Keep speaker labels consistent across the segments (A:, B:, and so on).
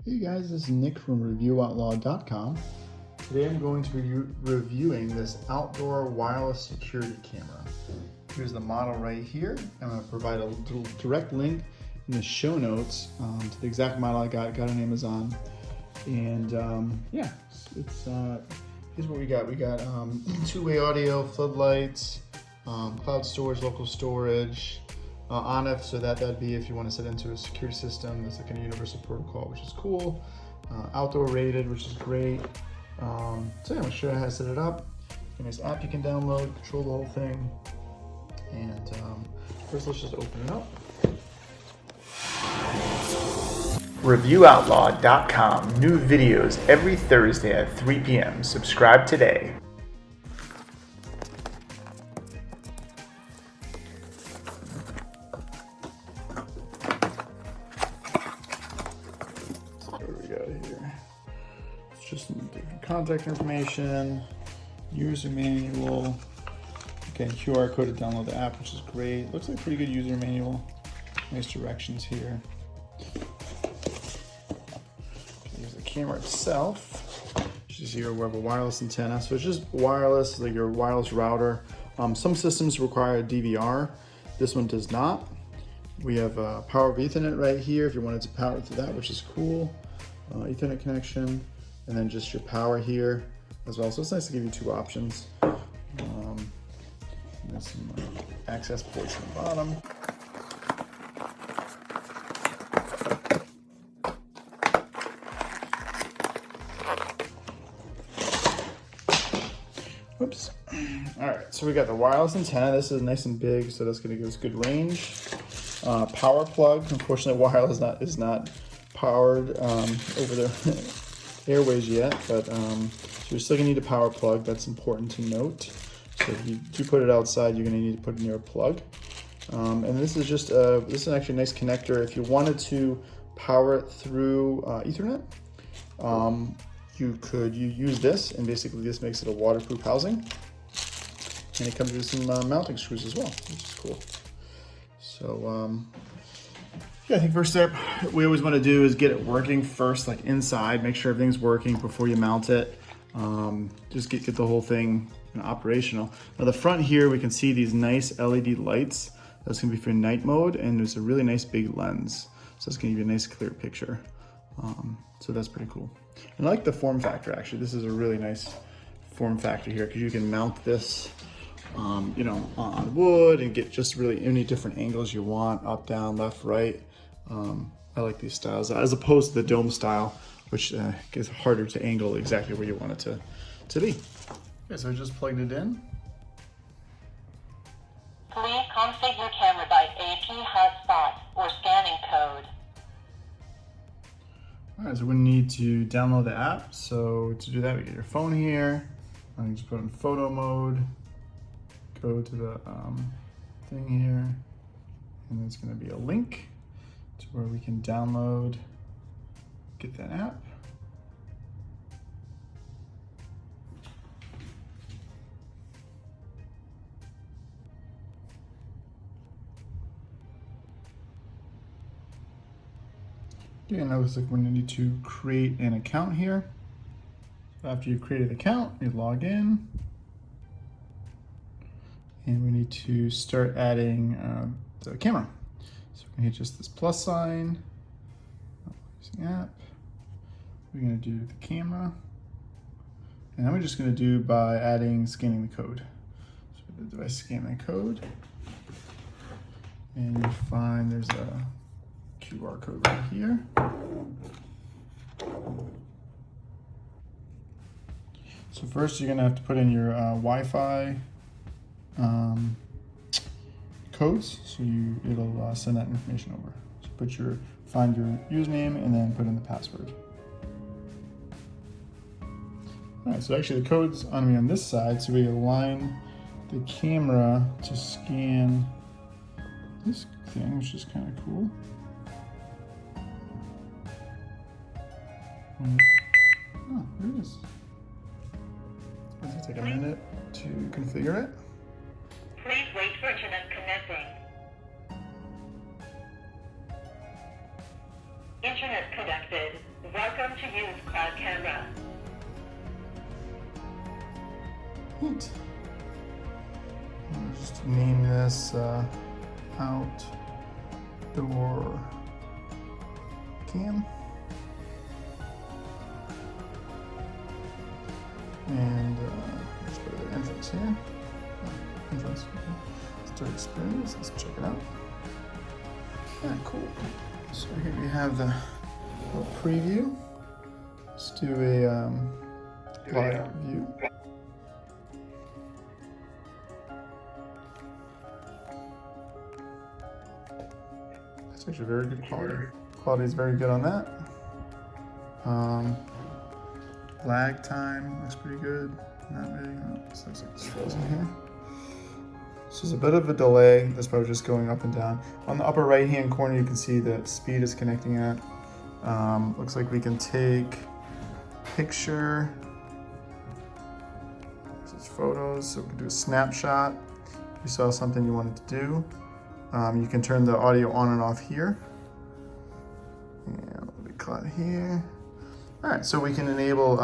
A: Hey guys, this is Nick from ReviewOutlaw.com. Today I'm going to be reviewing this outdoor wireless security camera. Here's the model right here. I'm going to provide a little direct link in the show notes to the exact model I got on Amazon. And yeah, here's what we got. We got two-way audio, floodlights, cloud storage, local storage, on it, so that'd be if you want to set into a security system that's like a universal protocol, which is cool. Outdoor rated, which is great. So yeah, I'm gonna show you how to set it up. And this app you can download, control the whole thing. And first, let's just open it up.
B: ReviewOutlaw.com. New videos every Thursday at 3 p.m. Subscribe today.
A: What do we got here? It's just some different contact information, user manual. Okay, QR code to download the app, which is great. Looks like a pretty good user manual. Nice directions here. Here's the camera itself. Just here we have a wireless antenna. So it's just wireless, like your wireless router. Some systems require a DVR. This one does not. We have power over Ethernet right here if you wanted to power through that, which is cool. Ethernet connection, and then just your power here as well. So it's nice to give you two options. There's some access ports on the bottom. Whoops. All right, so we got the wireless antenna. This is nice and big, so that's going to give us good range. Power plug. Unfortunately, wireless is not powered over the airways yet, but so you're still going to need a power plug. That's important to note. So if you do put it outside, you're going to need to put it near a plug. And this is just this is actually a nice connector. If you wanted to power it through Ethernet, you use this, and basically this makes it a waterproof housing. And it comes with some mounting screws as well, which is cool. So yeah, I think first step we always want to do is get it working first, like inside. Make sure everything's working before you mount it. Just get the whole thing operational. Now the front here, we can see these nice LED lights. That's gonna be for night mode, and there's a really nice big lens. So it's gonna give you a nice clear picture. So that's pretty cool. And I like the form factor, actually. This is a really nice form factor here, because you can mount this you know, on wood and get just really any different angles you want, up, down, left, right. I like these styles, as opposed to the dome style, which gets harder to angle exactly where you want it to be. Okay, so I just plugged it in.
C: Please configure camera by AP hotspot or scanning code.
A: All right, so we need to download the app. So to do that, we get your phone here. And you just put it in photo mode. Go to the thing here, and there's going to be a link to where we can download, get that app. Okay, now it looks like we're going to need to create an account here. So after you've created the account, you log in. And we need to start adding the camera. So we're gonna hit just this plus sign, using app. We're gonna do the camera. And then we're just gonna do by scanning the code. So the device scan the code. And you find there's a QR code right here. So first you're gonna have to put in your Wi-Fi codes, so it'll send that information over. So find your username and then put in the password. All right, so actually the code's on this side, so we align the camera to scan this thing, which is kind of cool. Oh, there it is. It's gonna take a minute to configure it.
C: Please wait for internet connecting. Internet internet connected. Welcome to use cloud camera.
A: Neat. I'll just name this outdoor cam. And let's go to the entrance here. Entrance. Okay. Let's do experience. Let's check it out. Yeah, cool. So here we have the little preview. Let's do a live view. It's actually very good quality. Quality is very good on that. Lag time looks pretty good. Not really. Oh, this looks like it's frozen here. So there's a bit of a delay. That's probably just going up and down. On the upper right hand corner, you can see the speed is connecting at. Looks like we can take picture. This is photos, so we can do a snapshot. If you saw something you wanted to do, you can turn the audio on and off here. And let me cut here. All right, so we can enable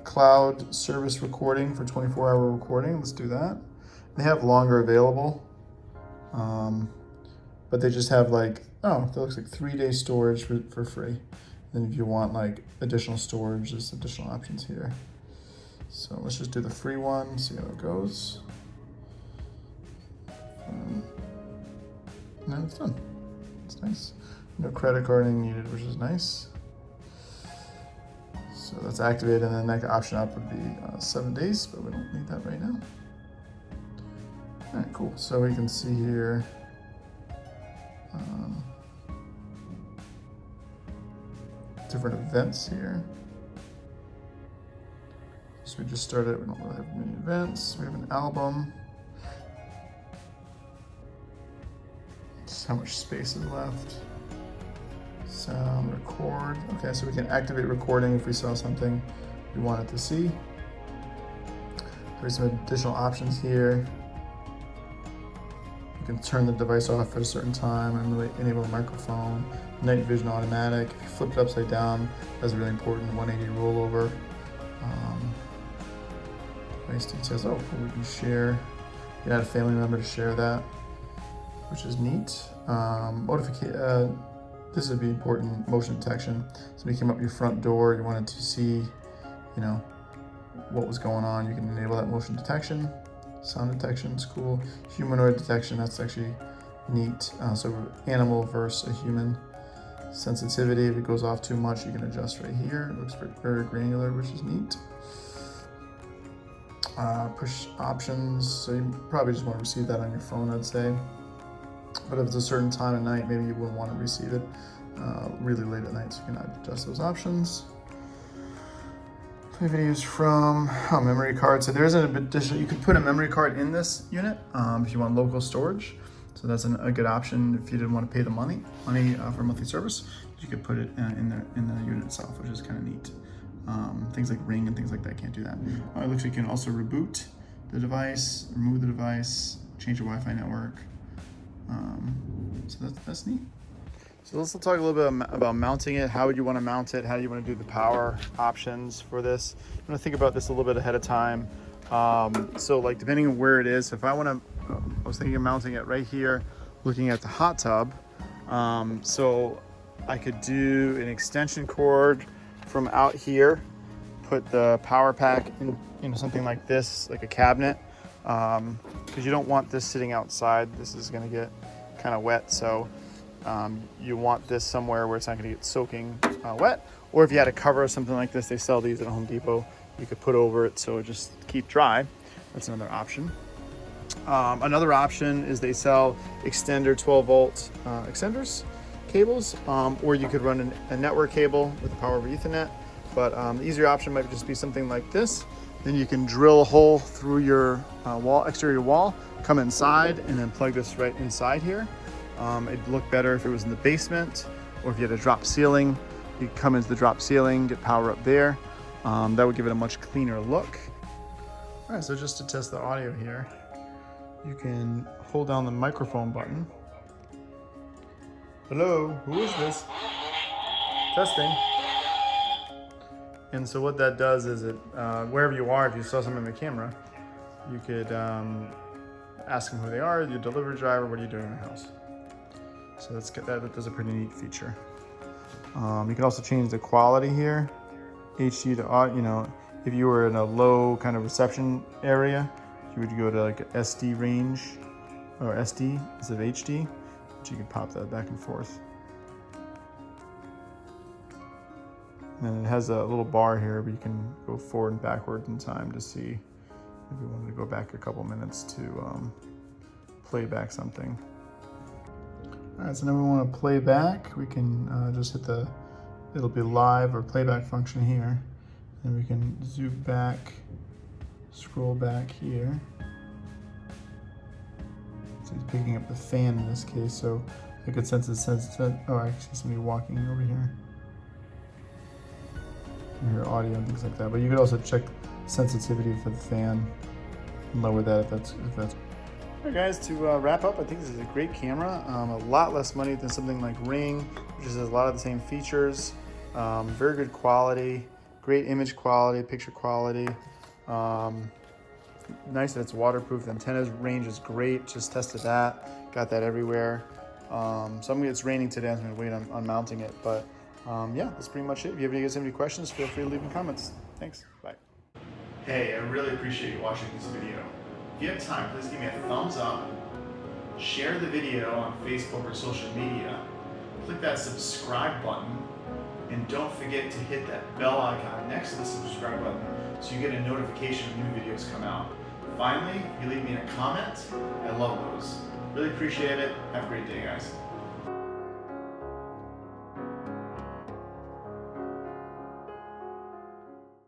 A: cloud service recording for 24-hour recording. Let's do that. They have longer available, but they just have like, oh, that looks like 3-day storage for free. Then if you want like additional storage, there's additional options here. So let's just do the free one, see how it goes. And it's done. It's nice. No credit carding needed, which is nice. So that's activated, and the next option up would be 7 days, but we don't need that right now. All right, cool. So we can see here, different events here. So we just started, we don't really have many events. We have an album. Just how much space is left. Sound, record. Okay, so we can activate recording if we saw something we wanted to see. There's some additional options here. You can turn the device off at a certain time and enable a microphone. Night vision automatic. If you flip it upside down, that's really important. 180 rollover. Device details. Oh, we can share. You can add a family member to share that, which is neat. This would be important, motion detection. Somebody came up your front door, you wanted to see, you know, what was going on, you can enable that motion detection. Sound detection is cool. Humanoid detection, that's actually neat. So animal versus a human. Sensitivity, if it goes off too much, you can adjust right here. It looks very granular, which is neat. Push options, so you probably just want to receive that on your phone, I'd say. But if it's a certain time of night, maybe you wouldn't want to receive it really late at night, so you can adjust those options. Play videos from memory card. So there's an additional, you could put a memory card in this unit if you want local storage. So that's a good option if you didn't want to pay the money for monthly service. You could put it in the unit itself, which is kind of neat. Things like Ring and things like that can't do that. It looks like you can also reboot the device, remove the device, change the Wi-Fi network. So that's neat. So let's talk a little bit about mounting it. How would you want to mount it? How do you want to do the power options for this? You want to think about this a little bit ahead of time. So like depending on where it is, if I want to, I was thinking of mounting it right here, looking at the hot tub. So I could do an extension cord from out here, put the power pack in something like this, like a cabinet, because you don't want this sitting outside. This is going to get kind of wet, so you want this somewhere where it's not going to get soaking wet. Or if you had a cover or something like this, they sell these at Home Depot, you could put over it so it just keep dry. That's another option. Another option is they sell extender 12-volt extenders cables, or you could run a network cable with the power over Ethernet. But the easier option might just be something like this. Then you can drill a hole through your exterior wall, come inside, and then plug this right inside here. It'd look better if it was in the basement, or if you had a drop ceiling, you could come into the drop ceiling, get power up there. That would give it a much cleaner look. All right, so just to test the audio here, you can hold down the microphone button. Hello, who is this? testing. And so what that does is it, wherever you are, if you saw someone in the camera, you could ask them who they are, your delivery driver, what are you doing in the house? So that does a pretty neat feature. You can also change the quality here, HD to, you know, if you were in a low kind of reception area, you would go to like SD range or SD instead of HD, but you can pop that back and forth. And it has a little bar here, but you can go forward and backward in time to see if you wanted to go back a couple minutes to play back something. All right, so now we want to play back. We can just hit the, it'll be live or playback function here. And we can zoom back, scroll back here. So he's picking up the fan in this case, so I could sense oh, I see somebody walking over here. You hear audio and things like that, but you could also check sensitivity for the fan and lower that if that's. All right, guys, to wrap up, I think this is a great camera. A lot less money than something like Ring, which has a lot of the same features. Very good quality, great image quality, picture quality. Nice that it's waterproof. The antenna's range is great. Just tested that. Got that everywhere. It's raining today. I'm going to wait on mounting it, but yeah, that's pretty much it. If you guys have any questions, feel free to leave in comments. Thanks. Bye.
B: Hey, I really appreciate you watching this video. If you have time, please give me a thumbs up, share the video on Facebook or social media, click that subscribe button, and don't forget to hit that bell icon next to the subscribe button so you get a notification when new videos come out. Finally, if you leave me a comment, I love those. Really appreciate it. Have a great day, guys.